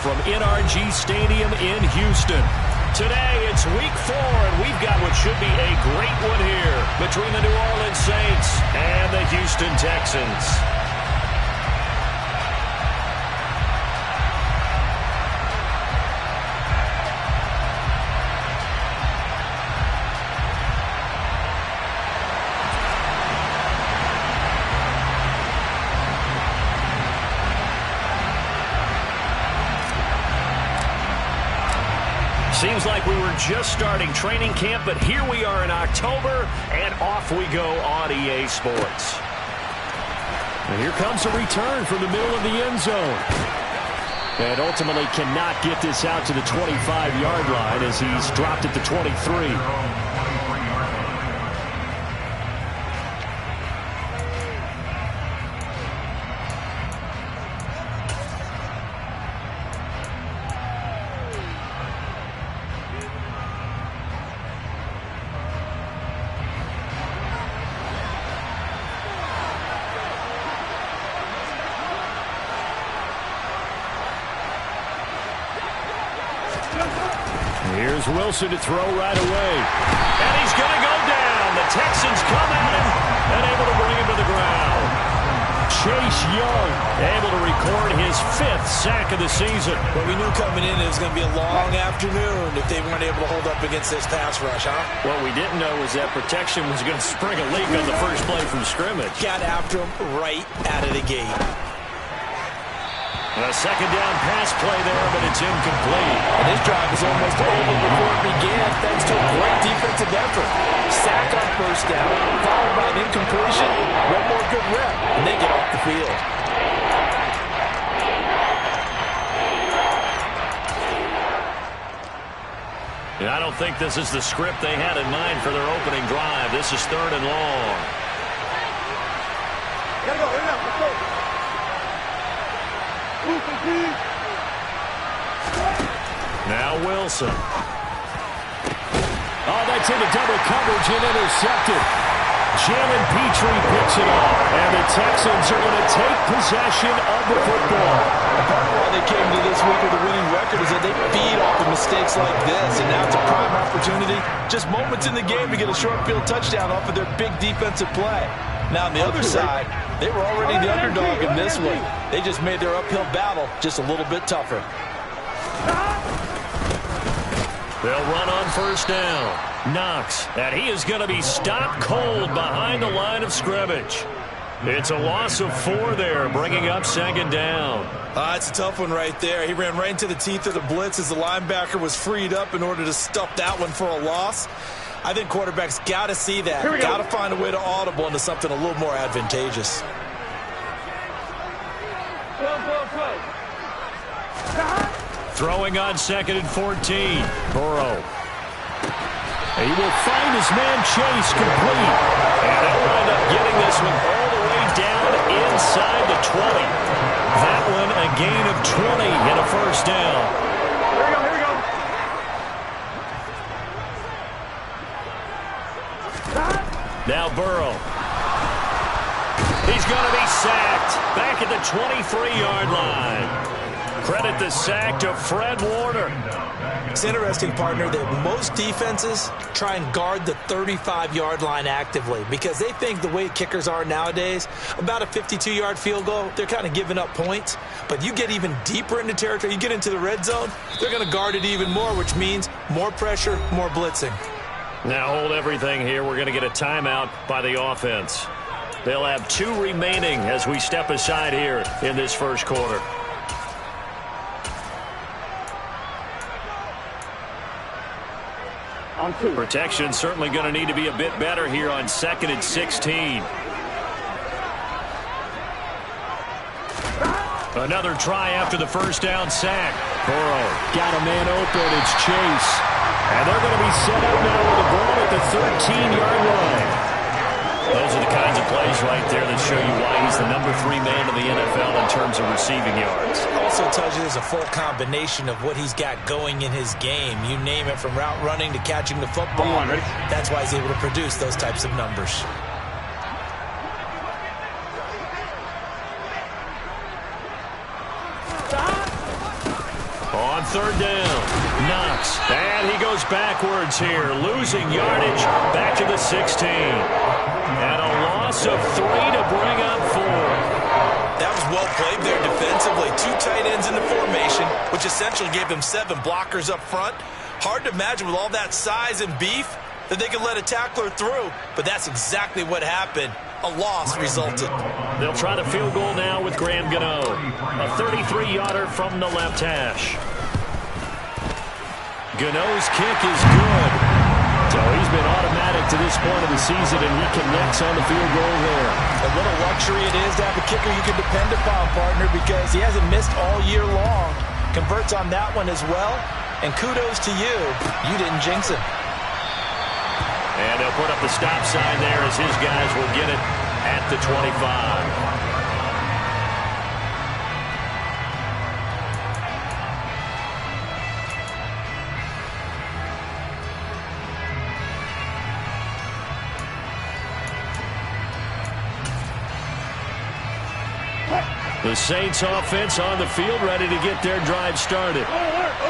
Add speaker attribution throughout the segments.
Speaker 1: from NRG Stadium in Houston. Today, it's week 4, and we've got what should be a great one here between the New Orleans Saints and the Houston Texans. Seems like we were just starting training camp, but here we are in October, and off we go on EA Sports. And here comes a return from the middle of the end zone. And ultimately cannot get this out to the 25-yard line as he's dropped at the 23. Here's Wilson to throw right away. And he's going to go down. The Texans come at him and able to bring him to the ground. Chase Young able to record his 5th sack of the season.
Speaker 2: But we knew coming in it was going to be a long afternoon if they weren't able to hold up against this pass rush, huh?
Speaker 1: What we didn't know was that protection was going to spring a leak on the first play from scrimmage.
Speaker 2: Got after him right out of the gate.
Speaker 1: A second down pass play there, but it's incomplete.
Speaker 2: And this drive was almost over before it began thanks to a great defensive effort. Sack on first down, followed by an incompletion, one more good rep, and they get off the field.
Speaker 1: And I don't think this is the script they had in mind for their opening drive. This is 3rd and long.
Speaker 3: Gotta go, right now, let's go.
Speaker 1: Now Wilson. Oh, that's into double coverage and intercepted. Jalen Petrie picks it off, and the Texans are going to take possession of the football.
Speaker 2: Part of why they came to this week with a winning record is that they feed off of mistakes like this, and now it's a prime opportunity. Just moments in the game to get a short field touchdown off of their big defensive play. Now on the other side, they were already the underdog in this one. They just made their uphill battle just a little bit tougher.
Speaker 1: They'll run on first down. Knox, and he is going to be stopped cold behind the line of scrimmage. It's a loss of 4 there, bringing up 2nd down.
Speaker 2: It's a tough one right there. He ran right into the teeth of the blitz as the linebacker was freed up in order to stuff that one for a loss. I think quarterbacks got to see that. Got to find a way to audible into something a little more advantageous.
Speaker 1: Throwing on 2nd and 14. Burrow. He will find his man Chase complete. And they'll wind up getting this one all the way down inside the 20. That one a gain of 20 and a first down.
Speaker 3: Here we go.
Speaker 1: Now Burrow. He's going to be sacked back at the 23-yard line. Credit the sack to Fred Warner.
Speaker 2: It's interesting, partner, that most defenses try and guard the 35-yard line actively because they think the way kickers are nowadays, about a 52-yard field goal, they're kind of giving up points. But you get even deeper into territory, you get into the red zone, they're going to guard it even more, which means more pressure, more blitzing.
Speaker 1: Now hold everything here. We're going to get a timeout by the offense. They'll have 2 remaining as we step aside here in this first quarter. Protection certainly going to need to be a bit better here on 2nd and 16. Another try after the first down sack. Burrow got a man open. It's Chase. And they're going to be set up now with a ball at the 13-yard line. Those are the kinds of plays right there that show you why he's the number 3 man in the NFL in terms of receiving yards.
Speaker 2: Also tells you there's a full combination of what he's got going in his game. You name it, from route running to catching the football. That's why he's able to produce those types of numbers.
Speaker 1: On third down, Knox. And he goes backwards here, losing yardage back to the 16. And a loss of 3 to bring up 4.
Speaker 2: That was well played there defensively. 2 tight ends in the formation, which essentially gave them 7 blockers up front. Hard to imagine with all that size and beef that they could let a tackler through, but that's exactly what happened. A loss resulted.
Speaker 1: They'll try the field goal now with Graham Gano. A 33-yarder from the left hash. Gano's kick is good. So he's been automatic to this point of the season, and he connects on the field goal there.
Speaker 2: And what a luxury it is to have a kicker you can depend upon, partner, because he hasn't missed all year long. Converts on that one as well. And kudos to you. You didn't jinx him.
Speaker 1: And they'll put up the stop sign there as his guys will get it at the 25. The Saints offense on the field, ready to get their drive started.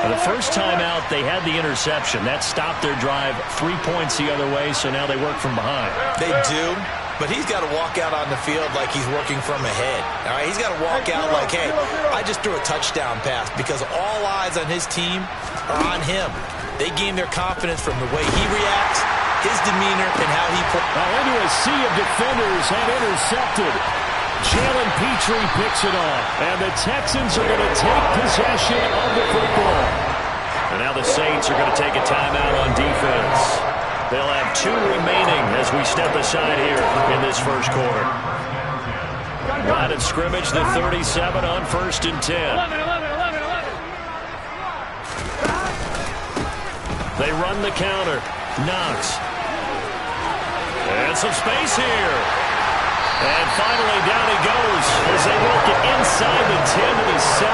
Speaker 1: The first time out, they had the interception. That stopped their drive 3 points the other way, so now they work from behind.
Speaker 2: They do, but he's got to walk out on the field like he's working from ahead. All right, he's got to walk out like, hey, I just threw a touchdown pass, because all eyes on his team are on him. They gain their confidence from the way he reacts, his demeanor, and how he plays.
Speaker 1: Now into a sea of defenders and intercepted. Jalen Petrie picks it off, and the Texans are going to take possession of the football. And now the Saints are going to take a timeout on defense. They'll have 2 remaining as we step aside here in this first quarter. Line of scrimmage, the 37 on 1st and 10. They run the counter. Knox. And some space here. And finally, down he goes as they work it inside the 10 to the 7.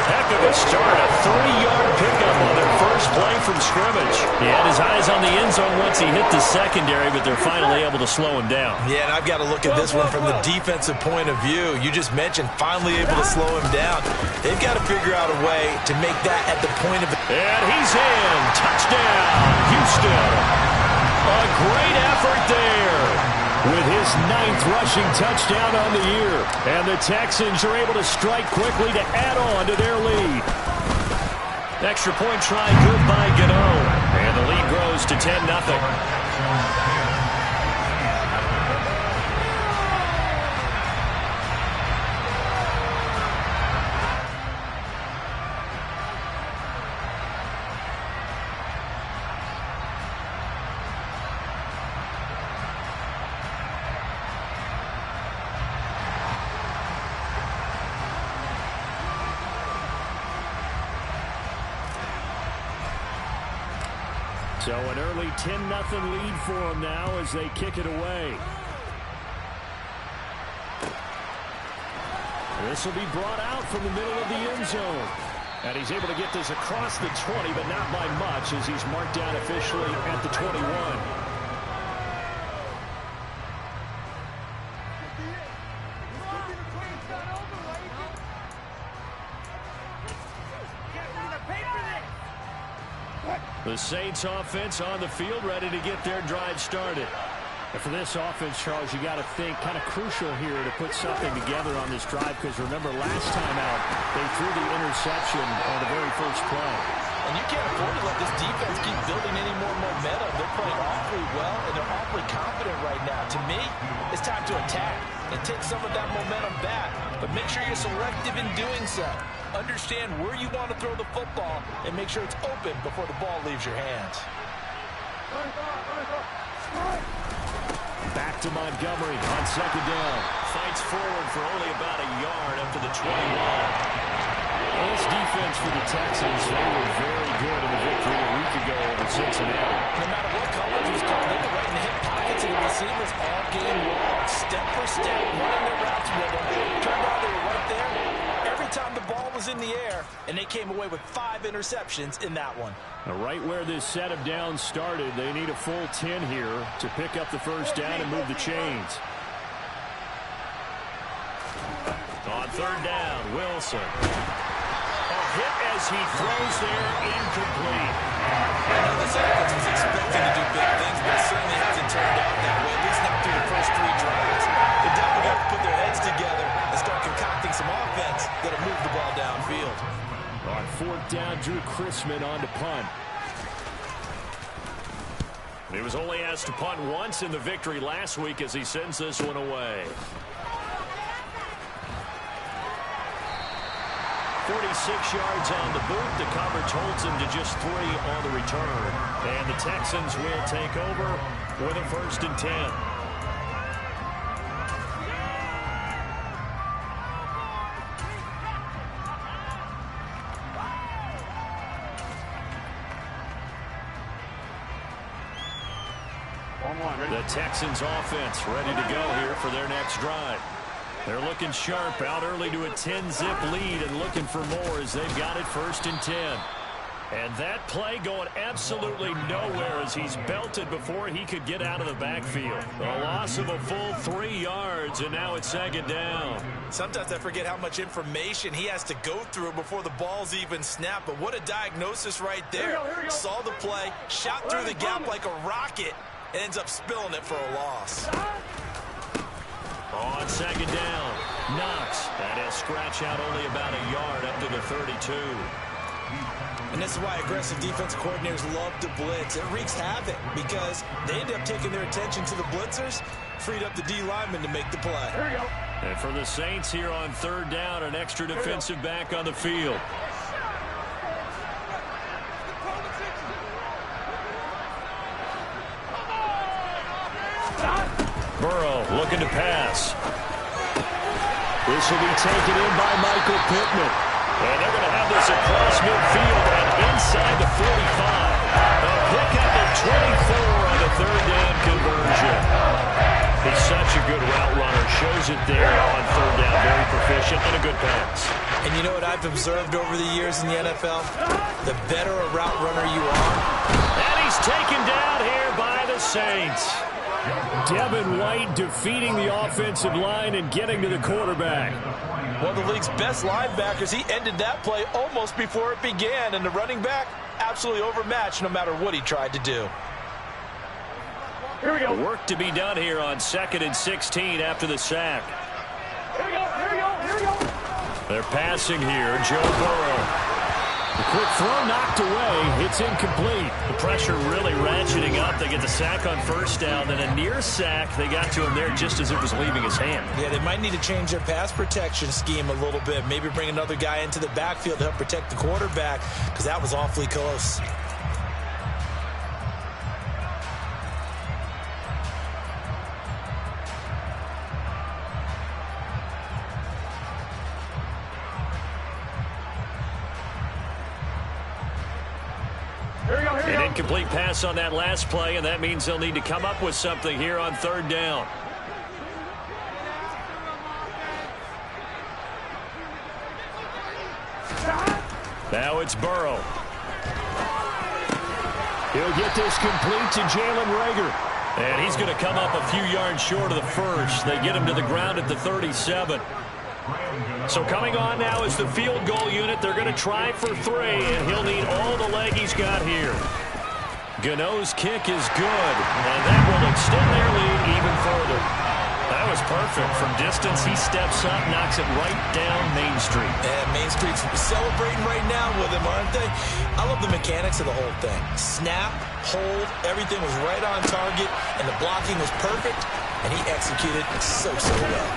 Speaker 1: Heck of a start, a 30-yard pickup on their first play from scrimmage. He had his eyes on the end zone once he hit the secondary, but they're finally able to slow him down.
Speaker 2: Yeah, and I've got to look at this one from the defensive point of view. You just mentioned finally able to slow him down. They've got to figure out a way to make that at the point of...
Speaker 1: And he's in. Touchdown, Houston. A great effort there. With his 9th rushing touchdown on the year. And the Texans are able to strike quickly to add on to their lead. Extra point try good by Gano. And the lead grows to 10-0. So an early 10-0 lead for them now as they kick it away. This will be brought out from the middle of the end zone. And he's able to get this across the 20, but not by much as he's marked down officially at the 21. The Saints offense on the field, ready to get their drive started. And for this offense, Charles, you got to think kind of crucial here to put something together on this drive, because remember last time out, they threw the interception on the very first play.
Speaker 2: And you can't afford to let this defense keep building any more momentum. They're playing awfully well, and they're awfully confident right now. To me, it's time to attack and take some of that momentum back. But make sure you're selective in doing so. Understand where you want to throw the football and make sure it's open before the ball leaves your hands.
Speaker 1: Back to Montgomery on second down. Fights forward for only about a yard up to the 21. Well, this defense for the Texans, they were very good in the victory a week ago over Cincinnati.
Speaker 2: No matter what coverage was called, they were right in the hip pockets of the receivers all game long. Step for step, running their routes with them. Turned out they were right there every time the ball was in the air, and they came away with 5 interceptions in that one.
Speaker 1: Now, right where this set of downs started, they need a full 10 here to pick up the first down and move the chains. On third down, Wilson. A hit as he throws there incomplete.
Speaker 2: Now this offense was expecting to do big things, but it certainly hasn't turned out that way, at least not through the first 3 drives. They definitely got to put their heads together and start concocting some offense that'll move the ball downfield.
Speaker 1: On 4th down, Drew Chrisman on to punt. He was only asked to punt once in the victory last week as he sends this one away. 46 yards on the boot. The coverage holds him to just 3 on the return. And the Texans will take over with a 1st and 10. The Texans offense ready to go here for their next drive. They're looking sharp, out early to a 10-zip lead and looking for more as they've got it 1st and 10. And that play going absolutely nowhere as he's belted before he could get out of the backfield. A loss of a full 3 yards, and now it's 2nd down.
Speaker 2: Sometimes I forget how much information he has to go through before the ball's even snapped. But what a diagnosis right there.
Speaker 3: Here we go.
Speaker 2: Saw the play, shot through the gap like a rocket, and ends up spilling it for a loss.
Speaker 1: On 2nd down, Knox. That is scratch out only about a yard up to the 32.
Speaker 2: And this is why aggressive defensive coordinators love to blitz. It wreaks havoc because they end up taking their attention to the blitzers, freed up the D lineman to make the play.
Speaker 3: Here we go.
Speaker 1: And for the Saints here on 3rd down, an extra defensive back on the field. Burrow looking to pass. This will be taken in by Michael Pittman. And they're going to have this across midfield and inside the 45. A pickup of 24 on the 3rd down conversion. He's such a good route runner. Shows it there on 3rd down. Very proficient and a good pass.
Speaker 2: And you know what I've observed over the years in the NFL? The better a route runner you are.
Speaker 1: And he's taken down here by the Saints. Devin White defeating the offensive line and getting to the quarterback.
Speaker 2: One of the league's best linebackers, he ended that play almost before it began. And the running back, absolutely overmatched no matter what he tried to do.
Speaker 3: Here we go.
Speaker 1: Work to be done here on 2nd and 16 after the sack.
Speaker 3: Here we go. Here we go. Here we go.
Speaker 1: They're passing here. Joe Burrow. The quick throw knocked away. It's incomplete. The pressure really ratcheting up. They get the sack on 1st down. Then a near sack. They got to him there just as it was leaving his hand.
Speaker 2: Yeah, they might need to change their pass protection scheme a little bit. Maybe bring another guy into the backfield to help protect the quarterback because that was awfully close.
Speaker 1: An incomplete pass on that last play, and that means they'll need to come up with something here on 3rd down. Now it's Burrow. He'll get this complete to Jalen Reagor. And he's going to come up a few yards short of the 1st. They get him to the ground at the 37. So coming on now is the field goal unit. They're going to try for 3, and he'll need all the leg he's got here. Gano's kick is good, and that will extend their lead even further. That was perfect. From distance, he steps up, knocks it right down Main Street.
Speaker 2: And Main Street's celebrating right now with him, aren't they? I love the mechanics of the whole thing. Snap, hold, everything was right on target, and the blocking was perfect, and he executed so well.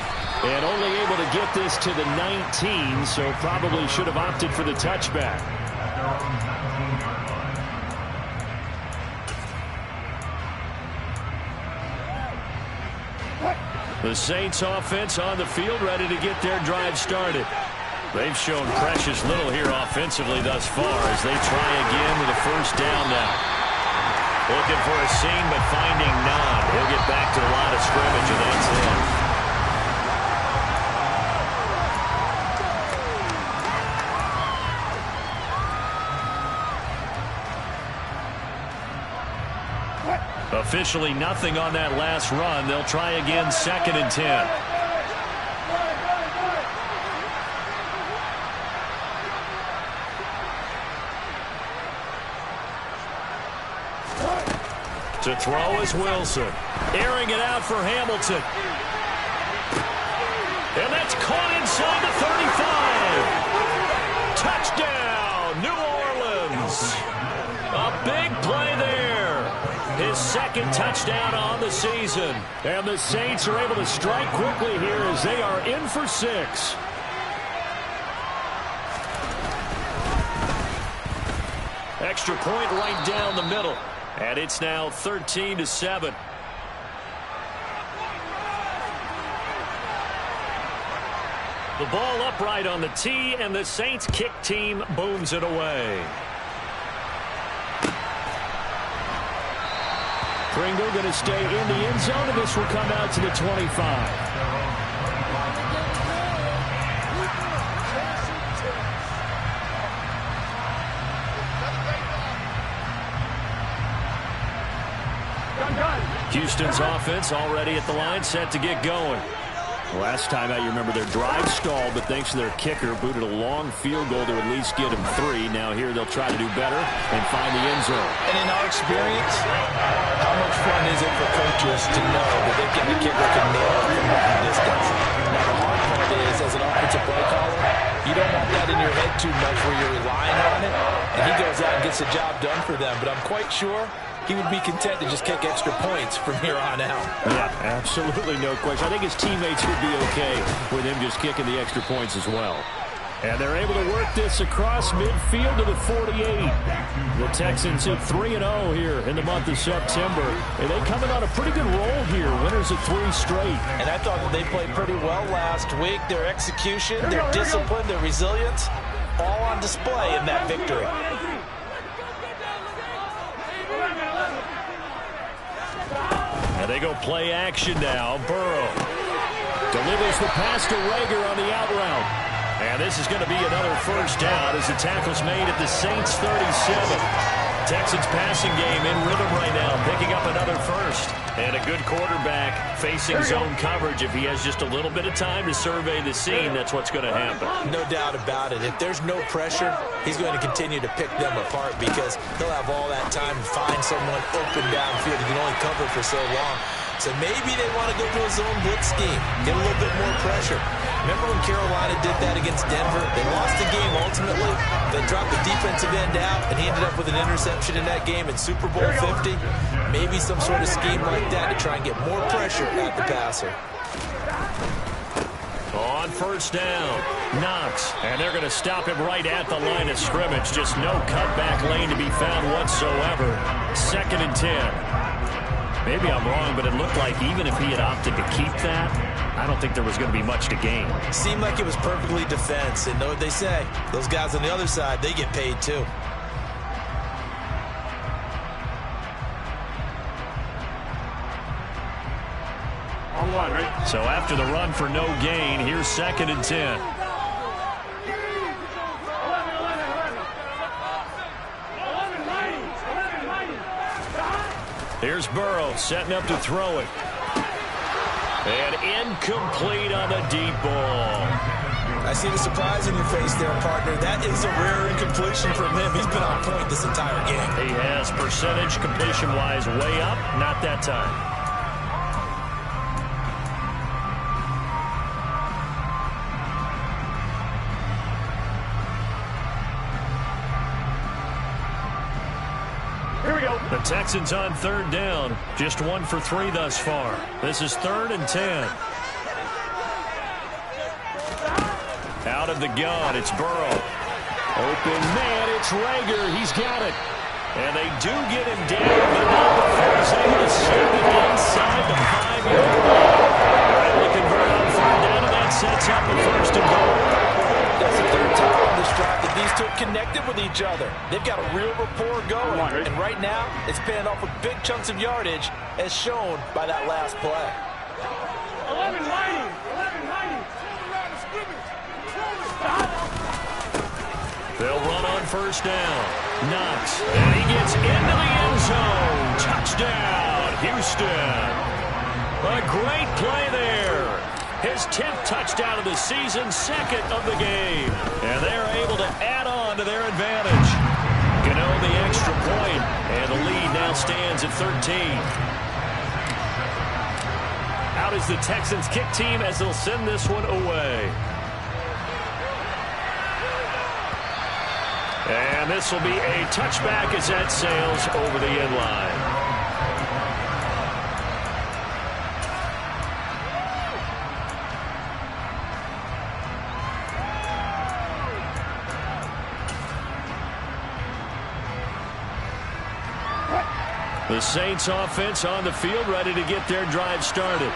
Speaker 1: And only able to get this to the 19, so probably should have opted for the touchback. The Saints offense on the field ready to get their drive started. They've shown precious little here offensively thus far as they try again with a 1st down now. Looking for a seam but finding none. He'll get back to the line of scrimmage and that's it. Officially nothing on that last run. They'll try again 2nd and 10. To throw is Wilson. Airing it out for Hamilton. And that's caught inside the 35. Touchdown, New Orleans. A big play there. His second touchdown on the season. And the Saints are able to strike quickly here as they are in for 6. Extra point right down the middle. And it's now 13-7. The ball upright on the tee, and the Saints kick team booms it away. Pringle going to stay in the end zone, and this will come out to the 25. Houston's offense already at the line, set to get going. Last time out, you remember their drive stalled, but thanks to their kicker, booted a long field goal to at least get them 3. Now here they'll try to do better and find the end zone.
Speaker 2: And in our experience, how much fun is it for coaches to know that they get the kicker can nail it from long distance? Now the hard part is, as an offensive play caller, you don't want that in your head too much where you're relying on it, and he goes out and gets the job done for them. But I'm quite sure he would be content to just kick extra points from here on out.
Speaker 1: Yeah, absolutely no question. I think his teammates would be okay with him just kicking the extra points as well. And they're able to work this across midfield to the 48. The Texans hit 3-0 here in the month of September. And they coming on a pretty good roll here. Winners of 3 straight.
Speaker 2: And I thought that they played pretty well last week. Their execution, their discipline, their resilience, all on display in that victory.
Speaker 1: And they go play action now. Burrow delivers the pass to Rager on the out route. And this is going to be another first down as the tackle's made at the Saints 37. Texans passing game in rhythm right now, picking up another first. And a good quarterback facing zone coverage. If he has just a little bit of time to survey the scene, that's what's going to happen.
Speaker 2: No doubt about it. If there's no pressure, he's going to continue to pick them apart because he'll have all that time to find someone open downfield. He can only cover for so long. So maybe they want to go to a zone blitz scheme, get a little bit more pressure. Remember when Carolina did that against Denver? They lost the game ultimately. They dropped the defensive end out, and he ended up with an interception in that game in Super Bowl 50. Maybe some sort of scheme like that to try and get more pressure at the passer.
Speaker 1: On first down, Knox, and they're going to stop him right at the line of scrimmage. Just no cutback lane to be found whatsoever. 2nd and 10. Maybe I'm wrong, but it looked like even if he had opted to keep that, I don't think there was going to be much to gain.
Speaker 2: Seemed like it was perfectly defense, and know what they say. Those guys on the other side, they get paid too.
Speaker 3: On 1, right?
Speaker 1: So after the run for no gain, here's 2nd and 10. Here's Burrow setting up to throw it. And incomplete on the deep ball.
Speaker 2: I see the surprise in your face there, partner. That is a rare incompletion from him. He's been on point this entire game.
Speaker 1: He has percentage completion-wise way up. Not that time. The Texans on 3rd down. Just 1 for 3 thus far. This is 3rd and 10. Out of the gun, it's Burrow. Open man, it's Rager. He's got it. And they do get him down, but not before he's able to save it inside the 5-yard line. Right, looking for it on 3rd down, and that sets up a 1st and goal.
Speaker 2: That's the 3rd time on this drive that these two connected with each other. They've got a real rapport going. And right now, it's paying off with big chunks of yardage, as shown by that last play.
Speaker 3: 11 lighting.
Speaker 1: They'll run on first down. Knox, and he gets into the end zone. Touchdown, Houston. A great play there. His 10th touchdown of the season, 2nd of the game. And they're able to add on to their advantage. Gano the extra point, and the lead now stands at 13. Out is the Texans kick team as they'll send this one away. And this will be a touchback as that sails over the end line. The Saints offense on the field, ready to get their drive started.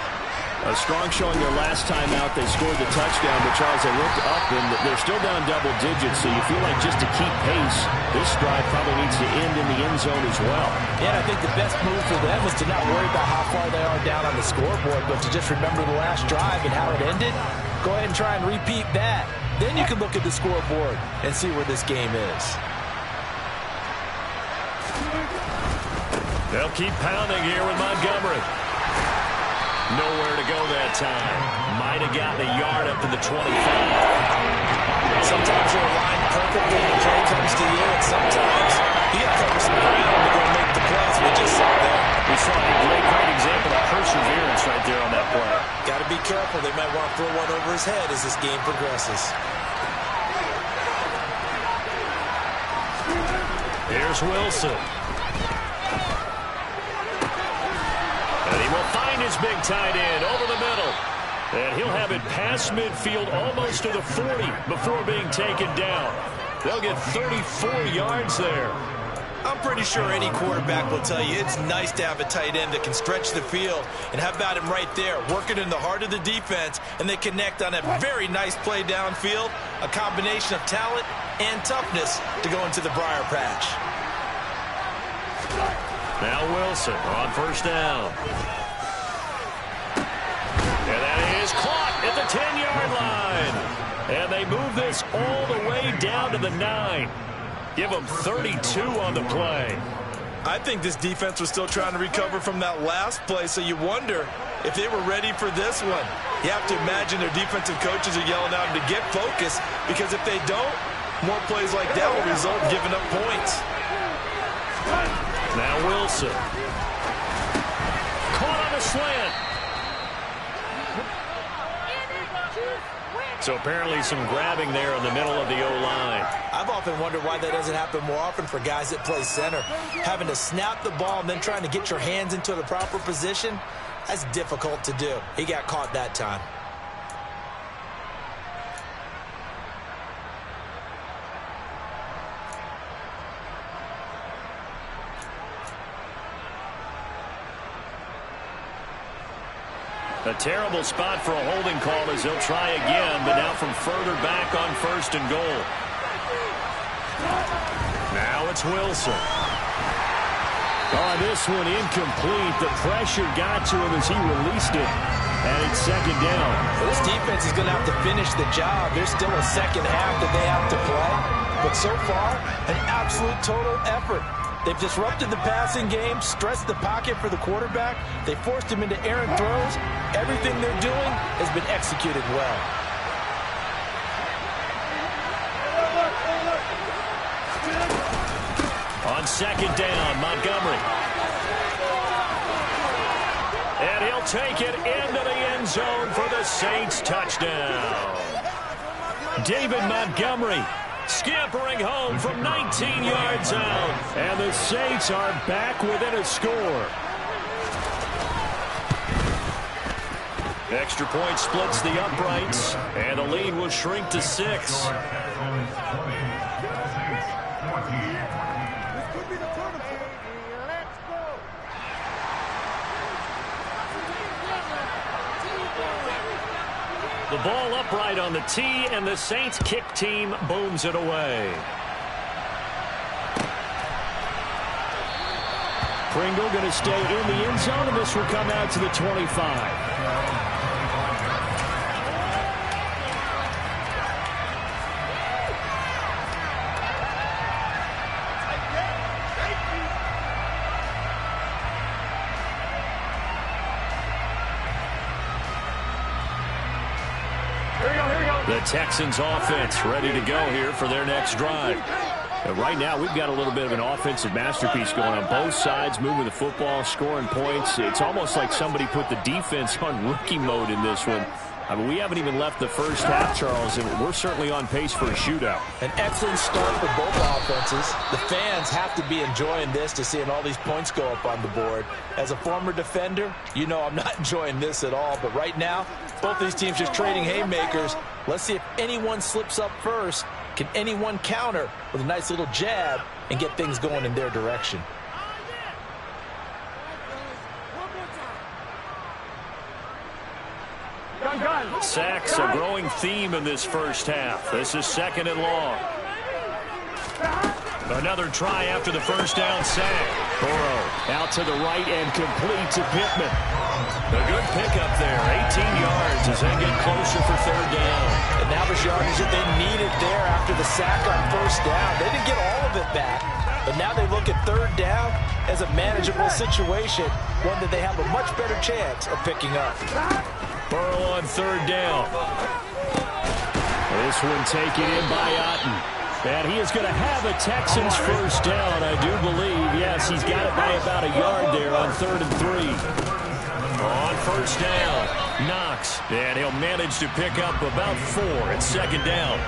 Speaker 4: A strong showing their last time out. They scored the touchdown, but Charles, they looked up, and they're still down double digits, so you feel like just to keep pace, this drive probably needs to end in the end zone as well.
Speaker 2: Yeah, I think the best move for them is to not worry about how far they are down on the scoreboard, but to just remember the last drive and how it ended. Go ahead and try and repeat that. Then you can look at the scoreboard and see where this game is.
Speaker 1: They'll keep pounding here with Montgomery. Nowhere to go that time. Might have gotten a yard up to the 25.
Speaker 2: Sometimes you're aligned perfectly and the play comes to you, and sometimes you got to cover some ground to go make the plays. We just saw that.
Speaker 1: We saw a great example of perseverance right there on that play.
Speaker 2: Got to be careful. They might want to throw one over his head as this game progresses.
Speaker 1: Here's Wilson. And he will find his big tight end over the middle. And he'll have it past midfield almost to the 40 before being taken down. They'll get 34 yards there.
Speaker 2: I'm pretty sure any quarterback will tell you it's nice to have a tight end that can stretch the field. And how about him right there, working in the heart of the defense, and they connect on a very nice play downfield, a combination of talent and toughness to go into the briar patch.
Speaker 1: Now Wilson on first down. And that is caught at the 10-yard line. And they move this all the way down to the 9. Give them 32 on the play.
Speaker 2: I think this defense was still trying to recover from that last play, so you wonder if they were ready for this one. You have to imagine their defensive coaches are yelling at them to get focused, because if they don't, more plays like that will result in giving up points.
Speaker 1: Now Wilson. Caught on the slant. So apparently some grabbing there in the middle of the O-line.
Speaker 2: I've often wondered why that doesn't happen more often for guys that play center. Having to snap the ball and then trying to get your hands into the proper position, that's difficult to do. He got caught that time.
Speaker 1: A terrible spot for a holding call as they'll try again, but now from further back on first and goal. Now it's Wilson. Oh, this one incomplete. The pressure got to him as he released it, and it's second down.
Speaker 2: This defense is going to have to finish the job. There's still a second half that they have to play, but so far, an absolute total effort. They've disrupted the passing game, stressed the pocket for the quarterback. They forced him into errant throws. Everything they're doing has been executed well.
Speaker 1: On second down, Montgomery. And he'll take it into the end zone for the Saints touchdown. David Montgomery scampering home from 19 yards out. And the Saints are back within a score. Extra point splits the uprights, and the lead will shrink to 6. The ball upright on the tee, and the Saints kick team booms it away. Pringle going to stay in the end zone, and this will come out to the 25. The Texans offense ready to go here for their next drive.
Speaker 4: Right now, we've got a little bit of an offensive masterpiece going on both sides, moving the football, scoring points. It's almost like somebody put the defense on rookie mode in this one. I mean, we haven't even left the first half, Charles, and we're certainly on pace for a shootout.
Speaker 2: An excellent start for both offenses. The fans have to be enjoying this to seeing all these points go up on the board. As a former defender, you know I'm not enjoying this at all. But right now, both these teams just trading haymakers. Let's see if anyone slips up first. Can anyone counter with a nice little jab and get things going in their direction?
Speaker 1: Sacks, a growing theme in this first half. This is 2nd and long. Another try after the first down sack. Burrow out to the right and complete to Pittman. A good pickup there. 18 yards as they get closer for 3rd down.
Speaker 2: And now the yardage that they needed there after the sack on 1st down. They didn't get all of it back, but now they look at 3rd down as a manageable situation, one that they have a much better chance of picking up.
Speaker 1: Burrow on 3rd down. This one taken in by Otten. And he is going to have a Texans 1st down, I do believe. Yes, he's got it by about a yard there on 3rd and 3. On 1st down, Knox. And he'll manage to pick up about 4 at 2nd down.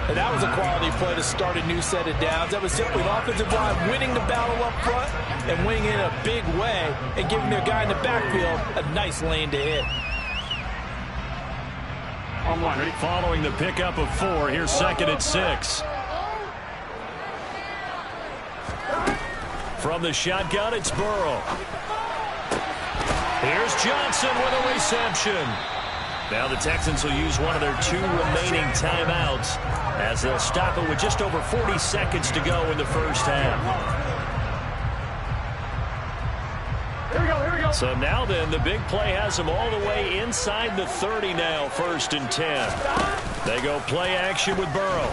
Speaker 2: And that was a quality play to start a new set of downs. That was simply an offensive line winning the battle up front and winning in a big way and giving their guy in the backfield a nice lane to hit.
Speaker 1: Following the pickup of 4, here's 2nd and 6. From the shotgun, it's Burrow. Here's Johnson with a reception. Now the Texans will use one of their 2 remaining timeouts as they'll stop it with just over 40 seconds to go in the first half.
Speaker 3: Here we go.
Speaker 1: So now then, the big play has them all the way inside the 30 now, 1st and 10. They go play action with Burrow.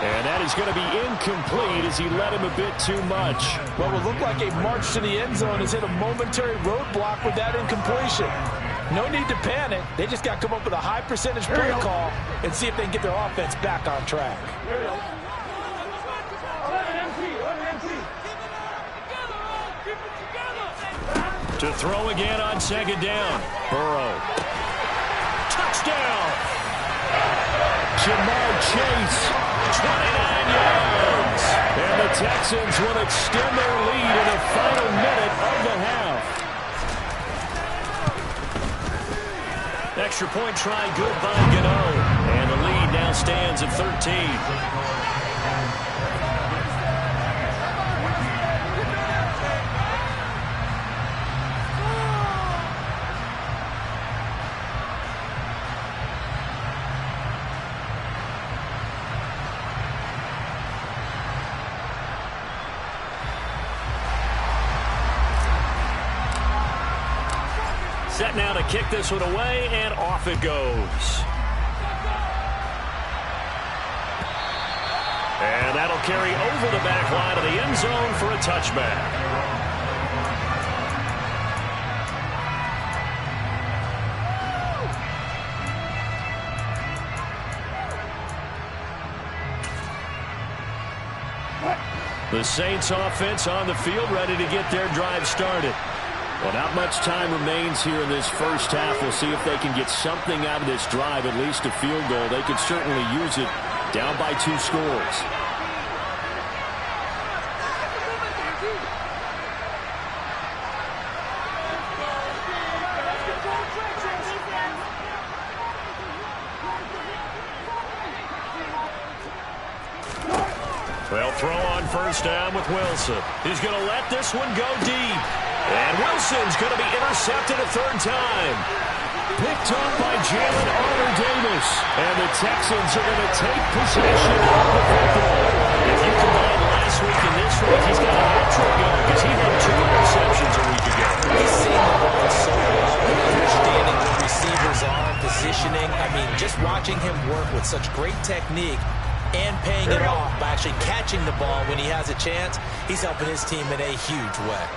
Speaker 1: And that is going to be incomplete as he led him a bit too much.
Speaker 2: What would look like a march to the end zone has hit a momentary roadblock with that incompletion. No need to panic. They just got to come up with a high percentage play call and see if they can get their offense back on track.
Speaker 1: To throw again on 2nd down. Burrow. Touchdown! Jamar Chase, 29 yards. And the Texans will extend their lead in the final minute of the half. Extra point try good by Gano. And the lead now stands at 13. Set now to kick this one away, and off it goes. And that'll carry over the back line of the end zone for a touchback. The Saints offense on the field, ready to get their drive started. Well, not much time remains here in this first half. We'll see if they can get something out of this drive, at least a field goal. They could certainly use it down by 2 scores. They'll throw on 1st down with Wilson. He's going to let this one go deep. And Wilson's going to be intercepted a 3rd time. Picked up by Jalen Armour-Davis. And the Texans are going to take possession of the football. If you combine last week and this week, he's got a hat-trick going because he had 2 interceptions a week ago.
Speaker 2: He's seen the ball so well and understanding the receiver's arm positioning. I mean, just watching him work with such great technique and paying it off by actually catching the ball when he has a chance, he's helping his team in a huge way.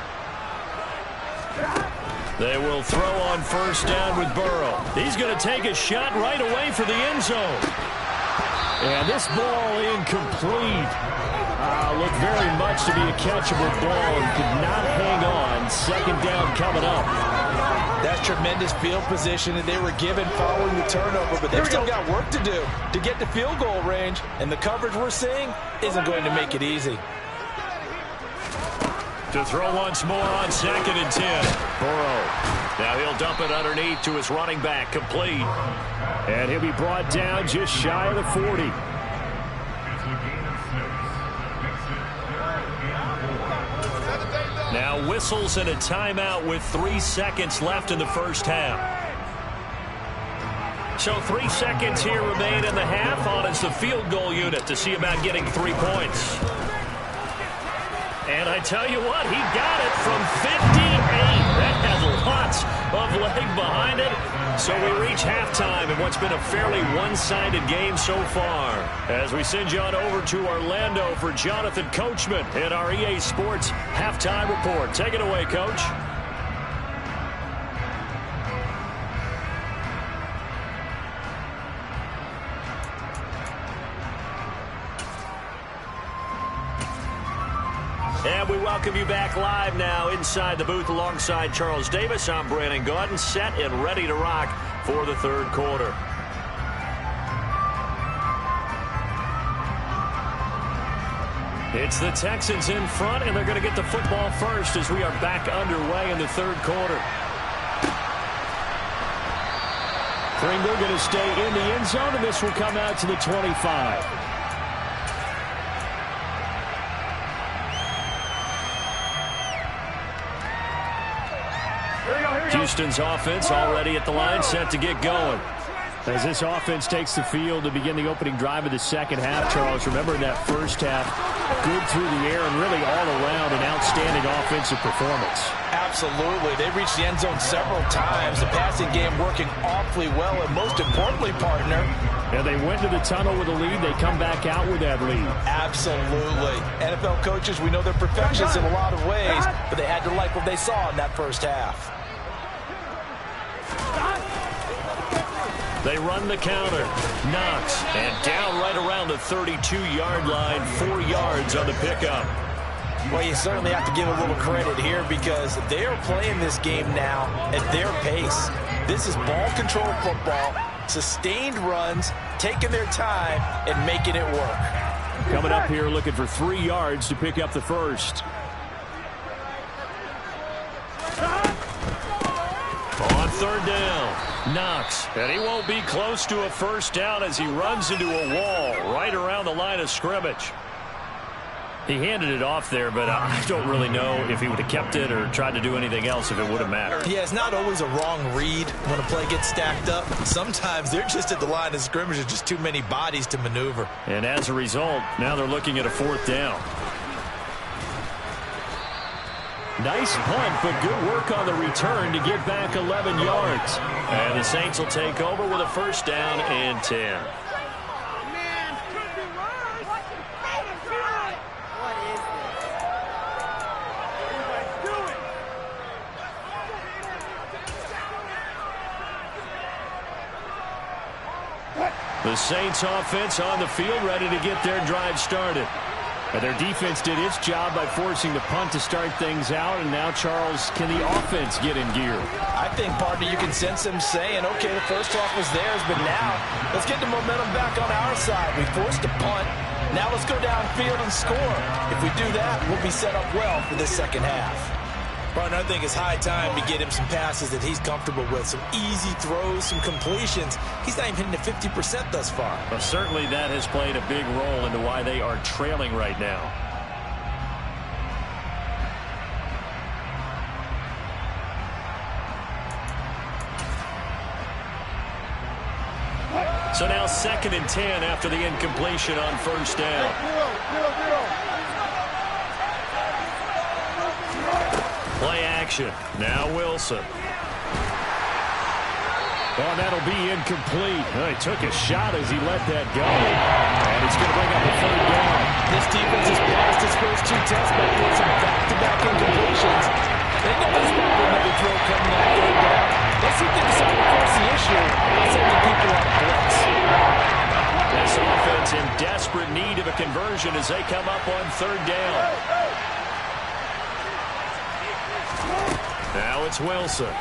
Speaker 1: They will throw on 1st down with Burrow. He's going to take a shot right away for the end zone.
Speaker 4: And this ball incomplete. Looked very much to be a catchable ball and could not hang on. Second down coming up.
Speaker 2: That's tremendous field position that they were given following the turnover, but they've still got work to do to get to field goal range, and the coverage we're seeing isn't going to make it easy.
Speaker 4: To throw once more on 2nd and 10. Burrow. Now he'll dump it underneath to his running back, complete. And he'll be brought down just shy of the 40. Now whistles and a timeout with 3 seconds left in the first half. So 3 seconds here remain in the half on as the field goal unit to see about getting 3 points. And I tell you what, he got it from 58. That has lots of leg behind it. So we reach halftime in what's been a fairly one-sided game so far. As we send you on over to Orlando for Jonathan Coachman in our EA Sports Halftime Report. Take it away, Coach. And we welcome you back live now inside the booth alongside Charles Davis. I'm Brandon Gaudin, set and ready to rock for the third quarter. It's the Texans in front, and they're going to get the football first as we are back underway in the third quarter. Pringle going to stay in the end zone, and this will come out to the 25. Houston's offense already at the line, set to get going. As this offense takes the field to begin the opening drive of the second half, Charles, remember in that first half, good through the air and really all around an outstanding offensive performance.
Speaker 2: Absolutely. They reached the end zone several times. The passing game working awfully well, and most importantly, partner.
Speaker 4: Yeah, they went to the tunnel with a lead. They come back out with that lead.
Speaker 2: Absolutely. NFL coaches, we know they're perfectionists in a lot of ways, but they had to like what they saw in that first half.
Speaker 4: They run the counter. Knox. And down right around the 32-yard line. 4 yards on the pickup.
Speaker 2: Well, you certainly have to give a little credit here because they are playing this game now at their pace. This is ball control football, sustained runs, taking their time, and making it work.
Speaker 4: Coming up here looking for 3 yards to pick up the first. On third down. Knox, and he won't be close to a first down as he runs into a wall right around the line of scrimmage. He handed it off there, but I don't really know if he would have kept it or tried to do anything else if it would have mattered.
Speaker 2: Yeah, it's not always a wrong read when a play gets stacked up. Sometimes they're just at the line of scrimmage. There's just too many bodies to maneuver.
Speaker 4: And as a result, now they're looking at a fourth down. Nice punt, but good work on the return to get back 11 yards. And the Saints will take over with a first down and 10. The Saints offense on the field ready to get their drive started. And their defense did its job by forcing the punt to start things out. And now, Charles, can the offense get in gear?
Speaker 2: I think, partner, you can sense them saying, okay, the first half was theirs, but now let's get the momentum back on our side. We forced a punt. Now let's go downfield and score. If we do that, we'll be set up well for this second half. Partner, I think it's high time to get him some passes that he's comfortable with. Some easy throws, some completions. He's not even hitting the 50% thus far.
Speaker 4: Well, certainly that has played a big role into why they are trailing right now. So now 2nd and 10 after the incompletion on first down. Play action. Now Wilson. Oh, that'll be incomplete. Oh, he took a shot as he let that go. And it's going to bring up a third down.
Speaker 2: This defense has passed its first 2 tests by doing some back-to-back incompletions. They know there's probably another throw coming on third down. Let's see if they decide to force the issue by sending people on blitz.
Speaker 4: This offense conversion as they come up on third down. Now it's Wilson.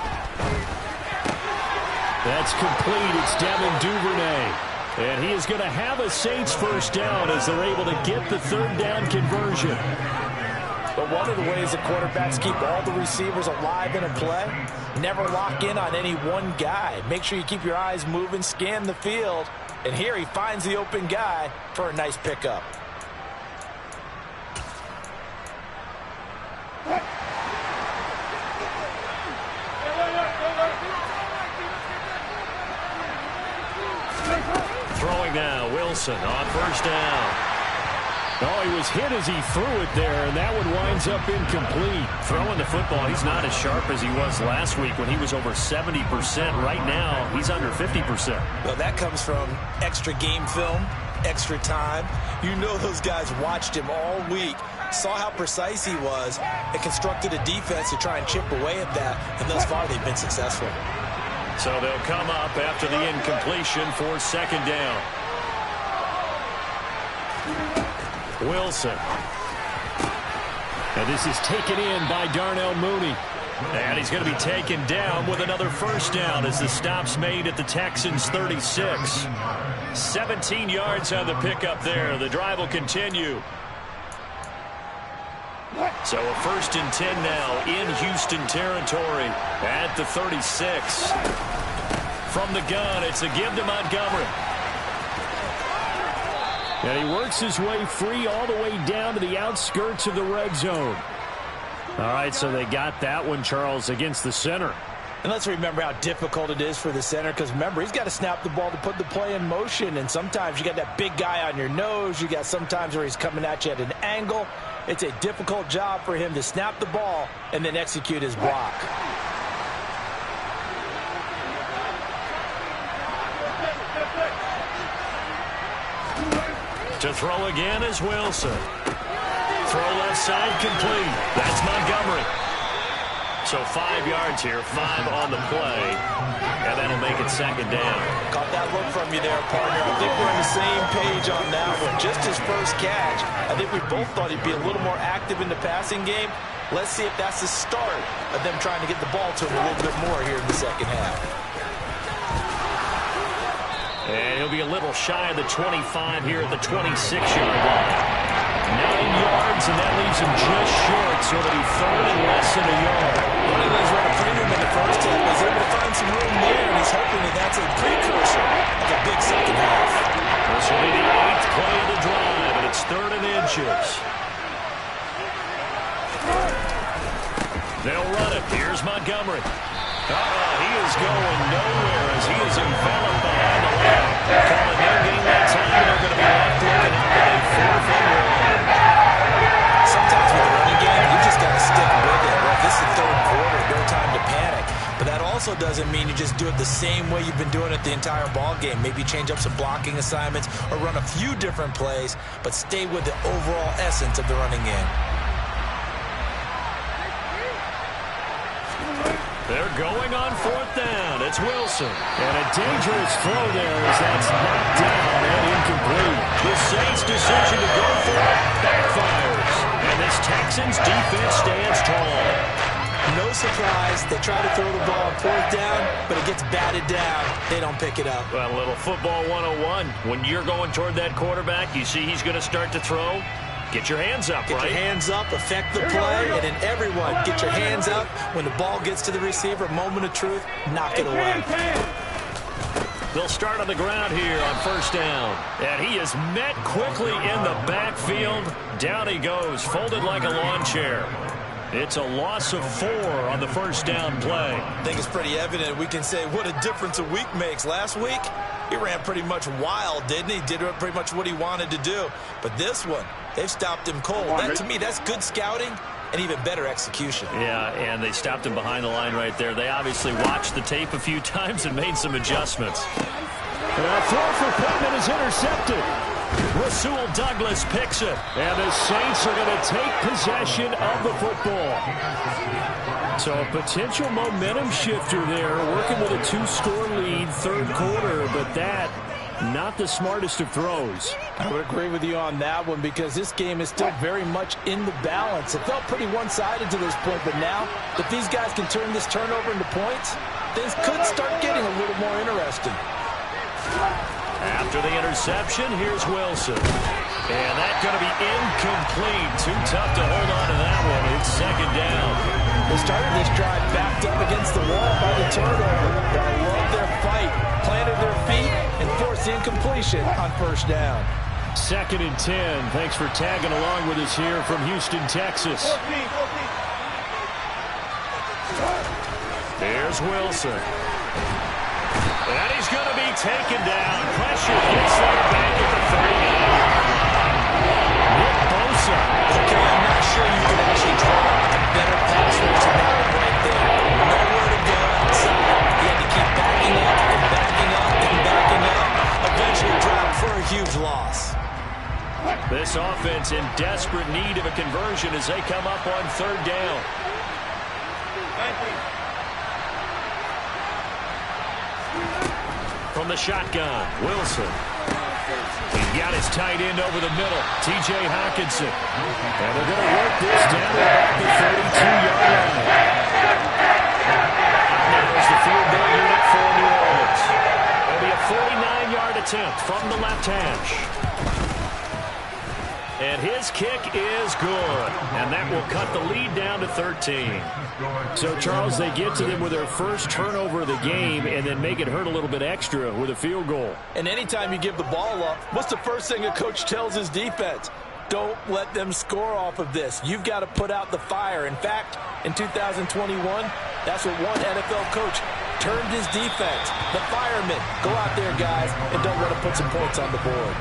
Speaker 4: That's complete. It's Devin Duvernay. And he is going to have a Saints first down as they're able to get the third down conversion.
Speaker 2: But one of the ways that quarterbacks keep all the receivers alive in a play, never lock in on any one guy. Make sure you keep your eyes moving, scan the field. And here he finds the open guy for a nice pickup.
Speaker 4: Throwing now, Wilson on first down. Oh, he was hit as he threw it there, and that one winds up incomplete. Throwing the football, he's not as sharp as he was last week when he was over 70%. Right now, he's under 50%.
Speaker 2: Well, that comes from extra game film, extra time. You know those guys watched him all week, saw how precise he was, and constructed a defense to try and chip away at that, and thus far they've been successful.
Speaker 4: So they'll come up after the incompletion for second down. Wilson. And this is taken in by Darnell Mooney. And he's going to be taken down with another first down as the stop's made at the Texans' 36. 17 yards on the pickup there. The drive will continue. So a 1st and 10 now in Houston territory at the 36. From the gun, it's a give to Montgomery. And he works his way free all the way down to the outskirts of the red zone. All right, so they got that one, Charles, against the center.
Speaker 2: And let's remember how difficult it is for the center, because remember, he's got to snap the ball to put the play in motion, and sometimes you got that big guy on your nose. You got sometimes where he's coming at you at an angle. It's a difficult job for him to snap the ball and then execute his block.
Speaker 4: To throw again is Wilson. Throw left side complete. That's Montgomery. So 5 yards here, 5 on the play, and that'll make it second down.
Speaker 2: Caught that look from you there, partner. I think we're on the same page on that one. Just his first catch, I think we both thought he'd be a little more active in the passing game. Let's see if that's the start of them trying to get the ball to him a little bit more here in the second half.
Speaker 4: And he'll be a little shy of the 25 here at the 26-yard line. 9 yards, and that leaves him just short, so it'll be third and less than a yard.
Speaker 2: One of those ran a premium in the first half. Was able to find some room there, and he's hoping that that's a precursor of a big second half.
Speaker 4: This will be the 8th play of the drive, and it's 3rd and inches. They'll run it. Here's Montgomery. He is going nowhere as he is enveloped behind the line. Calling no game that time, and they're going to be left looking at a 4th and 1.
Speaker 2: Sometimes with the running game, you just got to stick with it. Well, if this is the third quarter, no time to panic. But that also doesn't mean you just do it the same way you've been doing it the entire ball game. Maybe change up some blocking assignments or run a few different plays, but stay with the overall essence of the running game.
Speaker 4: They're going on 4th down. It's Wilson. And a dangerous throw there as that's knocked down and incomplete. The Saints' decision to go for it backfires. And this Texans defense stands tall.
Speaker 2: No surprise. They try to throw the ball on 4th down, but it gets batted down. They don't pick it up.
Speaker 4: Well, a little football 101. When you're going toward that quarterback, you see he's going to start to throw. Get your hands up,
Speaker 2: right? Get your hands up, affect the play, and then everyone get your hands up. When the ball gets to the receiver, moment of truth, knock it away.
Speaker 4: They'll start on the ground here on 1st down. And he is met quickly in the backfield. Down he goes, folded like a lawn chair. It's a loss of 4 on the 1st down play.
Speaker 2: I think it's pretty evident. We can say what a difference a week makes. Last week, he ran pretty much wild, didn't he? Did pretty much what he wanted to do. But this one, they've stopped him cold. That, to me, that's good scouting and even better execution.
Speaker 4: Yeah, and they stopped him behind the line right there. They obviously watched the tape a few times and made some adjustments.
Speaker 1: And a throw for Pittman is intercepted.
Speaker 4: Rasul Douglas picks it.
Speaker 1: And the Saints are going to take possession of the football.
Speaker 4: So a potential momentum shifter there, working with a 2-score lead, 3rd quarter, but that Not the smartest of throws.
Speaker 2: I would agree with you on that one because this game is still very much in the balance. It felt pretty one-sided to this point, but now if these guys can turn this turnover into points, things could start getting a little more interesting.
Speaker 1: After the interception, here's Wilson. And that's going to be incomplete. Too tough to hold on to that one. It's second down.
Speaker 2: They started this drive backed up against the wall by the turnover. But I love their fight, planted their feet, and forced incompletion on first down.
Speaker 4: Second and 10. Thanks for tagging along with us here from Houston, Texas.
Speaker 1: Here's Wilson. And he's going to be taken down. Pressure gets there back at the 39. Nick Bosa.
Speaker 2: Okay, I'm not sure you can actually draw a better pass rush than that one right there. Nowhere to go outside. He had to keep backing up and backing up and backing up. Eventually dropped for a huge loss.
Speaker 1: This offense in desperate need of a conversion as they come up on third down. From the shotgun, Wilson. He got his tight end over the middle, T.J. Hockenson. And they're going to work this down at the 32-yard line. There's the field goal unit for New Orleans. It'll be a 49-yard attempt from the left hash. And his kick is good. And that will cut the lead down to 13.
Speaker 4: So, Charles, they get to them with their first turnover of the game and then make it hurt a little bit extra with a field goal.
Speaker 2: And anytime you give the ball up, what's the first thing a coach tells his defense? Don't let them score off of this. You've got to put out the fire. In fact, in 2021, that's what one NFL coach termed his defense. The firemen. Go out there, guys, and don't let them put some points on the board.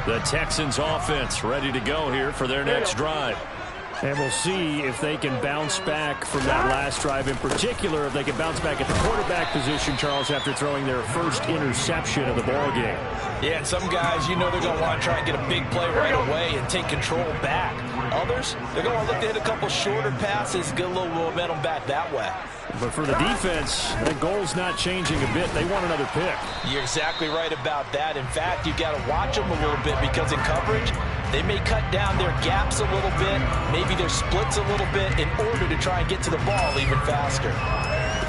Speaker 1: The Texans offense ready to go here for their next drive.
Speaker 4: And we'll see if they can bounce back from that last drive. In particular, if they can bounce back at the quarterback position, Charles, after throwing their first interception of the ball game.
Speaker 2: Yeah, and some guys, you know they're going to want to try and get a big play right away and take control back. Others, they're going to look to hit a couple shorter passes, get a little momentum back that way.
Speaker 4: But for the defense, that goal's not changing a bit. They want another pick.
Speaker 2: You're exactly right about that. In fact, you've got to watch them a little bit because in coverage, they may cut down their gaps a little bit, maybe their splits a little bit in order to try and get to the ball even faster.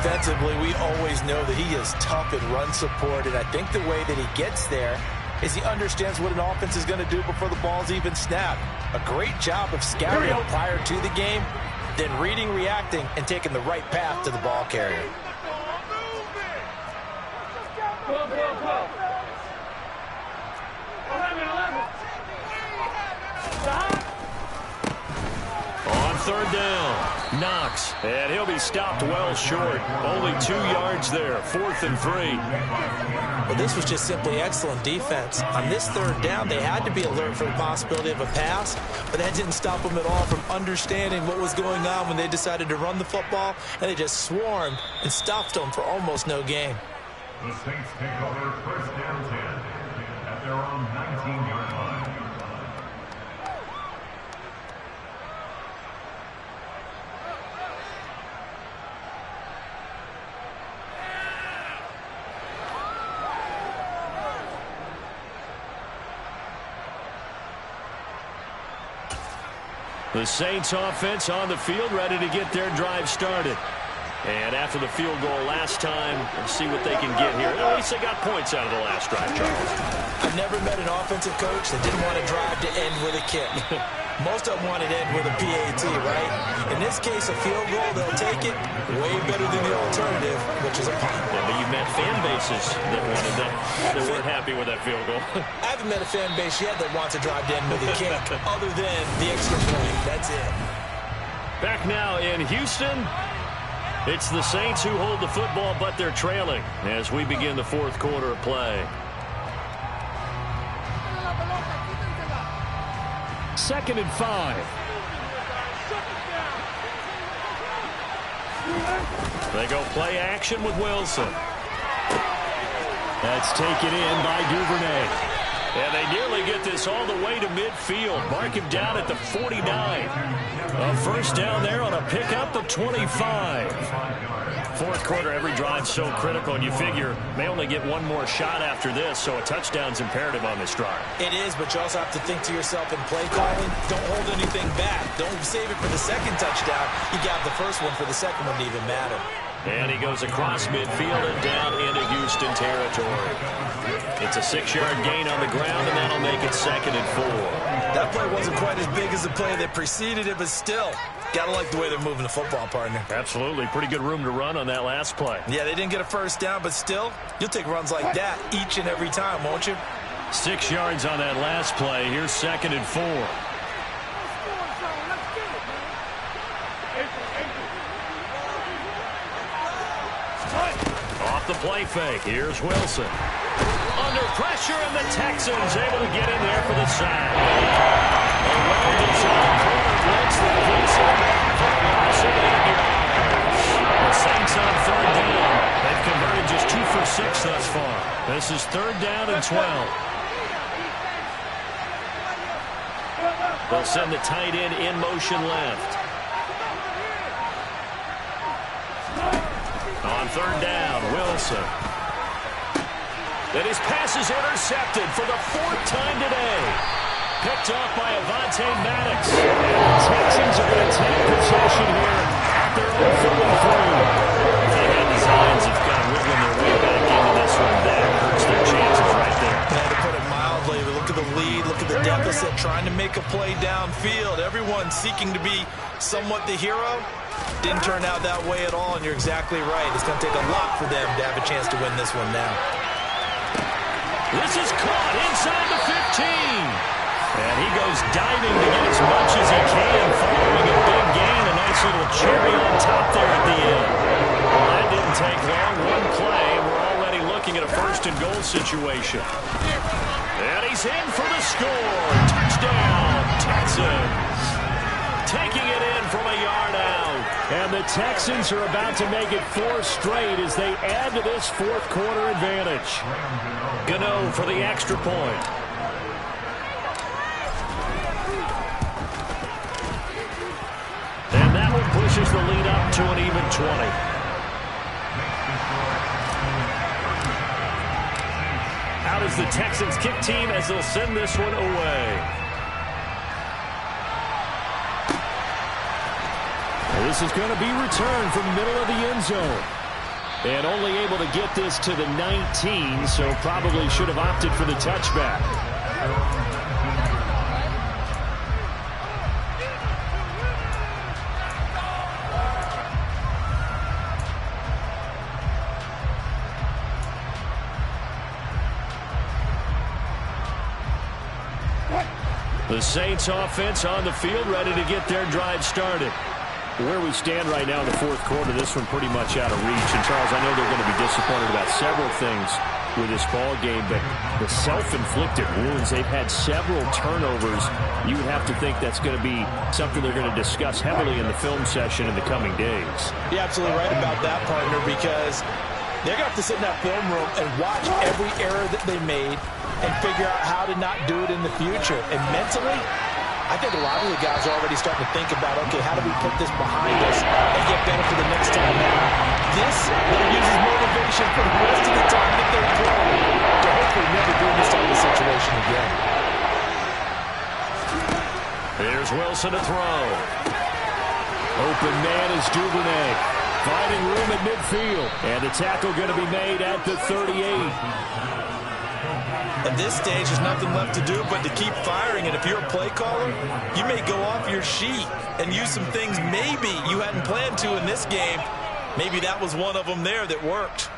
Speaker 2: Defensively, we always know that he is tough in run support, and I think the way that he gets there is he understands what an offense is going to do before the ball's even snapped. A great job of scouting prior to the game, then reading, reacting, and taking the right path to the ball carrier.
Speaker 1: On third down, Knox. And he'll be stopped well short. Only 2 yards there, 4th and 3.
Speaker 2: Well, this was just simply excellent defense. On this third down, they had to be alert for the possibility of a pass, but that didn't stop them at all from understanding what was going on when they decided to run the football, and they just swarmed and stopped them for almost no gain.
Speaker 5: The Saints take over first down 10 at their own 19-yard line.
Speaker 1: The Saints offense on the field ready to get their drive started. And after the field goal last time, let's see what they can get here. At least they got points out of the last drive, Charles.
Speaker 2: I've never met an offensive coach that didn't want a drive to end with a kick. Most of them want it to end with a PAT, right? In this case, a field goal, they'll take it way better than the alternative, which is a punt.
Speaker 1: Yeah, but you've met fan bases that wanted that, that weren't happy with that field goal.
Speaker 2: I haven't met a fan base yet that wants a drive to end with a kick, other than the extra point. That's it.
Speaker 1: Back now in Houston, it's the Saints who hold the football, but they're trailing as we begin the fourth quarter of play.
Speaker 4: 2nd and 5.
Speaker 1: They go play action with Wilson. That's taken in by Duvernay. And they nearly get this all the way to midfield. Mark him down at the 49. A first down there on a pickup of 25. Fourth quarter, every drive so critical, and you figure may only get one more shot after this, so a touchdown's imperative on this drive.
Speaker 2: It is, but you also have to think to yourself in play calling, don't hold anything back. Don't save it for the second touchdown. You got the first one for the second one to even matter.
Speaker 1: And he goes across midfield and down into Houston territory. It's a 6-yard gain on the ground, and that'll make it 2nd and 4.
Speaker 2: That play wasn't quite as big as the play that preceded it, but still, gotta like the way they're moving the football, partner.
Speaker 1: Absolutely. Pretty good room to run on that last play.
Speaker 2: Yeah, they didn't get a first down, but still, you'll take runs like that each and every time, won't you?
Speaker 1: 6 yards on that last play. Here's 2nd and 4. Off the play fake. Here's Wilson. Under pressure, and the Texans able to get in there for the sack. A well-designed corner blitz that brings him for a loss of 8 yards. The Saints on 3rd down. They've converted just 2 for 6 thus far. This is 3rd down and 12. They'll send the tight end in motion left. On 3rd down, Wilson. And his pass is intercepted for the 4th time today. Picked off by Avonte Maddox. And the Texans are going to take possession here at their own 43. They had designs of kind of wiggling their way back into this one. That hurts their chances right there.
Speaker 2: And to put it mildly, look at the lead, look at the deficit, trying to make a play downfield. Everyone seeking to be somewhat the hero. Didn't turn out that way at all, and you're exactly right. It's going to take a lot for them to have a chance to win this one now.
Speaker 1: This is caught inside the 15. And he goes diving to get as much as he can, following a big gain. A nice little cherry on top there at the end. Well, that didn't take long. One play, we're already looking at a 1st and goal situation. And he's in for the score. Touchdown, Texans. Taking it in from a yard out. And the Texans are about to make it 4 straight as they add to this 4th quarter advantage. Gano for the extra point. And that one pushes the lead up to an even 20. Out is the Texans kick team as they'll send this one away. This is going to be returned from the middle of the end zone. And only able to get this to the 19, so probably should have opted for the touchback. The Saints offense on the field, ready to get their drive started. Where we stand right now in the 4th quarter, this one pretty much out of reach. And, Charles, I know they're going to be disappointed about several things with this ball game, but the self-inflicted wounds, they've had several turnovers. You would have to think that's going to be something they're going to discuss heavily in the film session in the coming days.
Speaker 2: You're absolutely right about that, partner, because they're going to have to sit in that film room and watch every error that they made and figure out how to not do it in the future. And mentally, I think a lot of the guys are already starting to think about, okay, how do we put this behind us and get better for the next time out? This will use as motivation for the rest of the time that they're playing to hopefully never be in this type of situation again.
Speaker 1: Here's Wilson to throw. Open man is Duvernay. Finding room at midfield. And the tackle going to be made at the 38.
Speaker 2: At this stage, there's nothing left to do but to keep firing. And if you're a play caller, you may go off your sheet and use some things maybe you hadn't planned to in this game. Maybe that was one of them there that worked.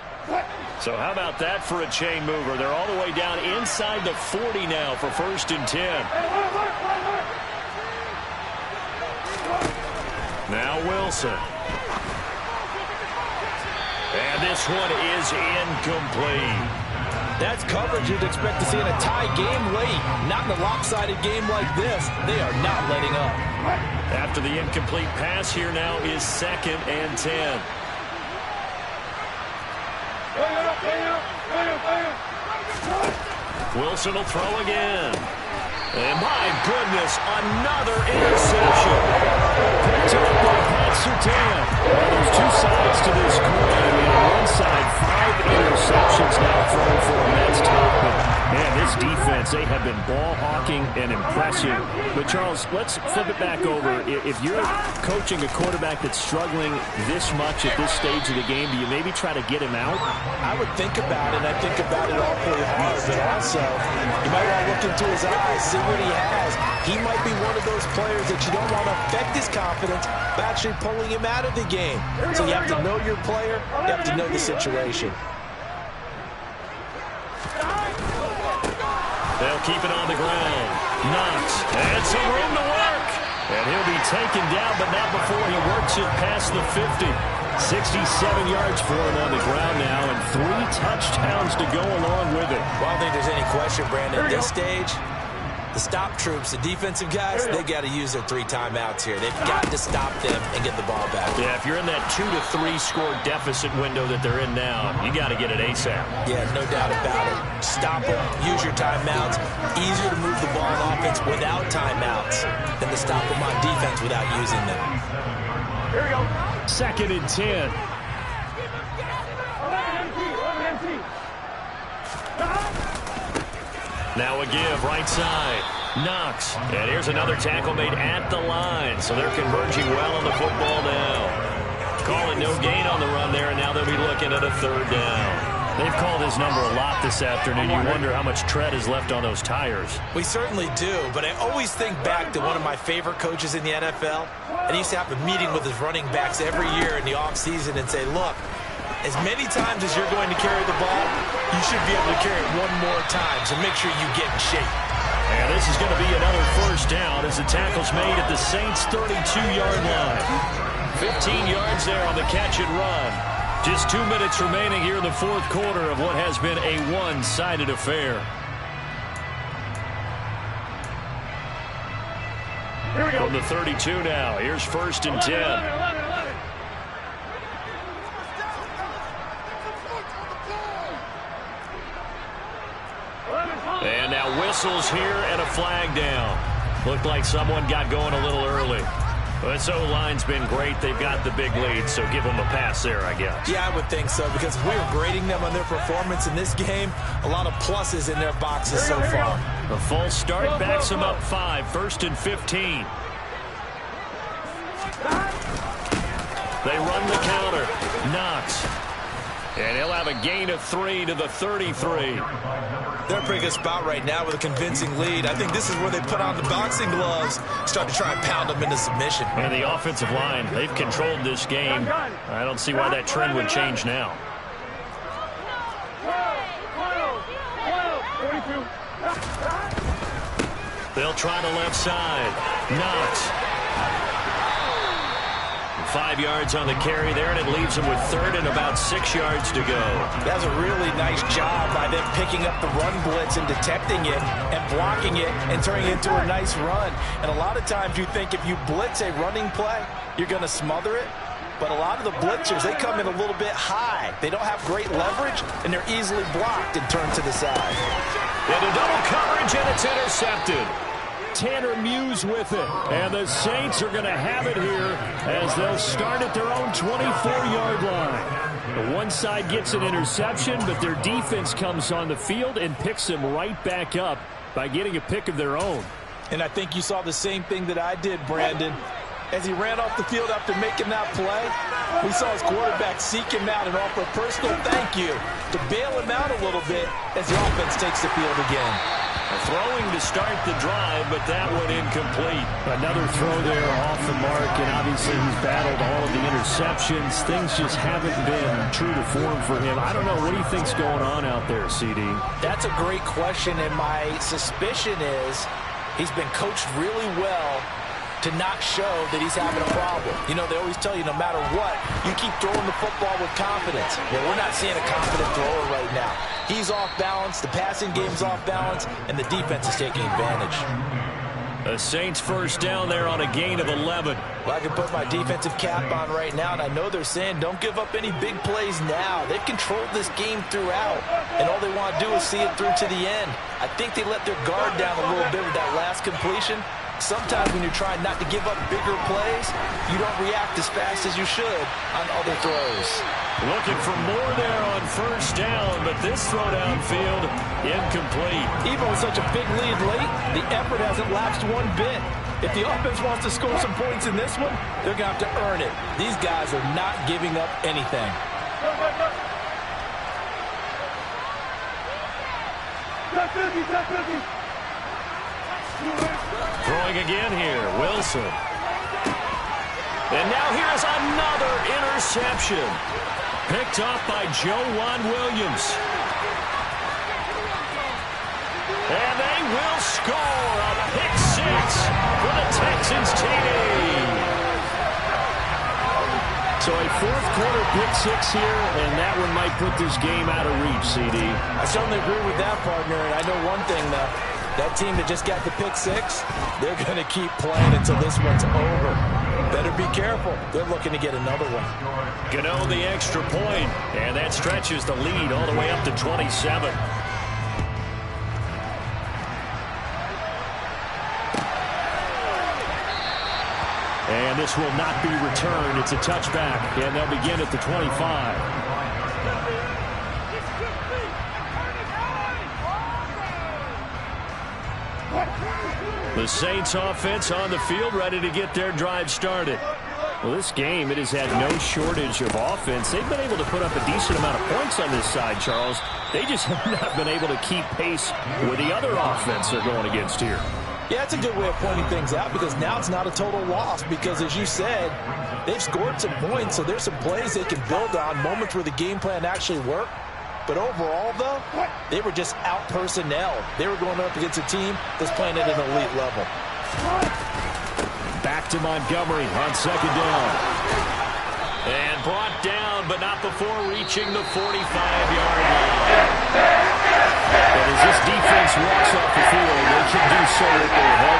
Speaker 1: So how about that for a chain mover? They're all the way down inside the 40 now for 1st and 10. Now Wilson. And this one is incomplete.
Speaker 2: That's coverage you'd expect to see in a tie game late. Not in a lopsided game like this. They are not letting up.
Speaker 1: After the incomplete pass, here now is 2nd and 10. Wilson will throw again. And my goodness, another interception. Picked up by Pat Surtain. Well, there's two sides to this coin. I mean, on one side, 5 interceptions now thrown for the Mets top. But, man, this defense, they have been ball hawking and impressive. But, Charles, let's flip it back over. If you're coaching a quarterback that's struggling this much at this stage of the game, do you maybe try to get him out?
Speaker 2: I would think about it. I think about it awfully hard. But also, you might want to look into his eyes, see what he has. He might be one of those players that you don't want to affect his confidence by actually pulling him out of the game. So you have to know your player. You have to know the situation.
Speaker 1: They'll keep it on the ground. Knox and some room to work. And he'll be taken down, but not before he works it past the 50. 67 yards for him on the ground now, and 3 touchdowns to go along with it.
Speaker 2: Well, I don't think there's any question, Brandon. At this stage, the stop troops, the defensive guys, they got to use their 3 timeouts here. They've got to stop them and get the ball back.
Speaker 1: Yeah, if you're in that 2 to 3 score deficit window that they're in now, you got to get it ASAP.
Speaker 2: Yeah, no doubt about it. Stop them, use your timeouts. Easier to move the ball on offense without timeouts than to stop them on defense without using them.
Speaker 3: Here we go.
Speaker 1: 2nd and 10. Now a give, right side. Knox. And here's another tackle made at the line. So they're converging well on the football now. Calling no gain on the run there, and now they'll be looking at a 3rd down. They've called his number a lot this afternoon. You wonder how much tread is left on those tires.
Speaker 2: We certainly do, but I always think back to one of my favorite coaches in the NFL. And he used to have a meeting with his running backs every year in the offseason and say, look, as many times as you're going to carry the ball, you should be able to carry it one more time, so make sure you get in shape.
Speaker 1: And this is going to be another 1st down as the tackle's made at the Saints' 32-yard line. 15 yards there on the catch and run. Just 2 minutes remaining here in the 4th quarter of what has been a one-sided affair.
Speaker 3: Here we go.
Speaker 1: From the 32 now, here's 1st and 10.
Speaker 3: 11.
Speaker 1: And now whistles here and a flag down. Looked like someone got going a little early. This O-line's been great. They've got the big lead, so give them a pass there, I guess.
Speaker 2: Yeah, I would think so, because if we were grading them on their performance in this game, a lot of pluses in their boxes so far.
Speaker 1: The false start backs them up 5, 1st and 15. They run the counter. Knox. And he'll have a gain of 3 to the 33.
Speaker 2: They're in a pretty good spot right now with a convincing lead. I think this is where they put on the boxing gloves, start to try and pound them into submission.
Speaker 1: And the offensive line, they've controlled this game. I don't see why that trend would change now.
Speaker 3: 42.
Speaker 1: They'll try the left side. Knox. 5 yards on the carry there, and it leaves them with 3rd and about 6 yards to go.
Speaker 2: That was a really nice job by them picking up the run blitz and detecting it and blocking it and turning it into a nice run. And a lot of times you think if you blitz a running play, you're going to smother it. But a lot of the blitzers, they come in a little bit high. They don't have great leverage, and they're easily blocked and turned to the side.
Speaker 1: Into double coverage, and it's intercepted. Tanner Muse with it. And the Saints are going to have it here as they'll start at their own 24-yard line. The one side gets an interception, but their defense comes on the field and picks them right back up by getting a pick of their own.
Speaker 2: And I think you saw the same thing that I did, Brandon. As he ran off the field after making that play, we saw his quarterback seek him out and offer a personal thank you to bail him out a little bit as the offense takes the field again.
Speaker 1: Throwing to start the drive, but that one incomplete. Another throw there off the mark, and obviously he's battled all of the interceptions. Things just haven't been true to form for him. I don't know. What do you think's going on out there, CD?
Speaker 2: That's a great question, and my suspicion is he's been coached really well to not show that he's having a problem. You know, they always tell you no matter what, you keep throwing the football with confidence. Well, we're not seeing a confident thrower right now. He's off balance, the passing game's off balance, and the defense is taking advantage.
Speaker 1: The Saints first down there on a gain of 11.
Speaker 2: Well, I can put my defensive cap on right now, and I know they're saying don't give up any big plays now. They've controlled this game throughout, and all they want to do is see it through to the end. I think they let their guard down a little bit with that last completion. Sometimes when you're trying not to give up bigger plays, you don't react as fast as you should on other throws.
Speaker 1: Looking for more there on first down, but this throw downfield incomplete.
Speaker 2: Even with such a big lead late, the effort hasn't lapsed one bit. If the offense wants to score some points in this one, they're going to have to earn it. These guys are not giving up anything.
Speaker 1: Throwing again here, Wilson. And now here's another interception. Picked off by Juwan Williams. And they will score a pick six for the Texans TD. So a fourth quarter pick six here, and that one might put this game out of reach, CD.
Speaker 2: I certainly agree with that, partner. And I know one thing, though. That team that just got the pick six, they're going to keep playing until this one's over. Better be careful. They're looking to get another one.
Speaker 1: Gano the extra point, and that stretches the lead all the way up to 27. And this will not be returned. It's a touchback, and they'll begin at the 25. The Saints offense on the field, ready to get their drive started. Well, this game, it has had no shortage of offense. They've been able to put up a decent amount of points on this side, Charles. They just have not been able to keep pace with the other offense they're going against here.
Speaker 2: Yeah, that's a good way of pointing things out because now it's not a total loss because, as you said, they've scored some points, so there's some plays they can build on, moments where the game plan actually worked. But overall, though, they were just out personnel. They were going up against a team that's playing at an elite level.
Speaker 1: Back to Montgomery on second down. And brought down, but not before reaching the 45-yard line. And as this defense walks off the field, they can do so with their head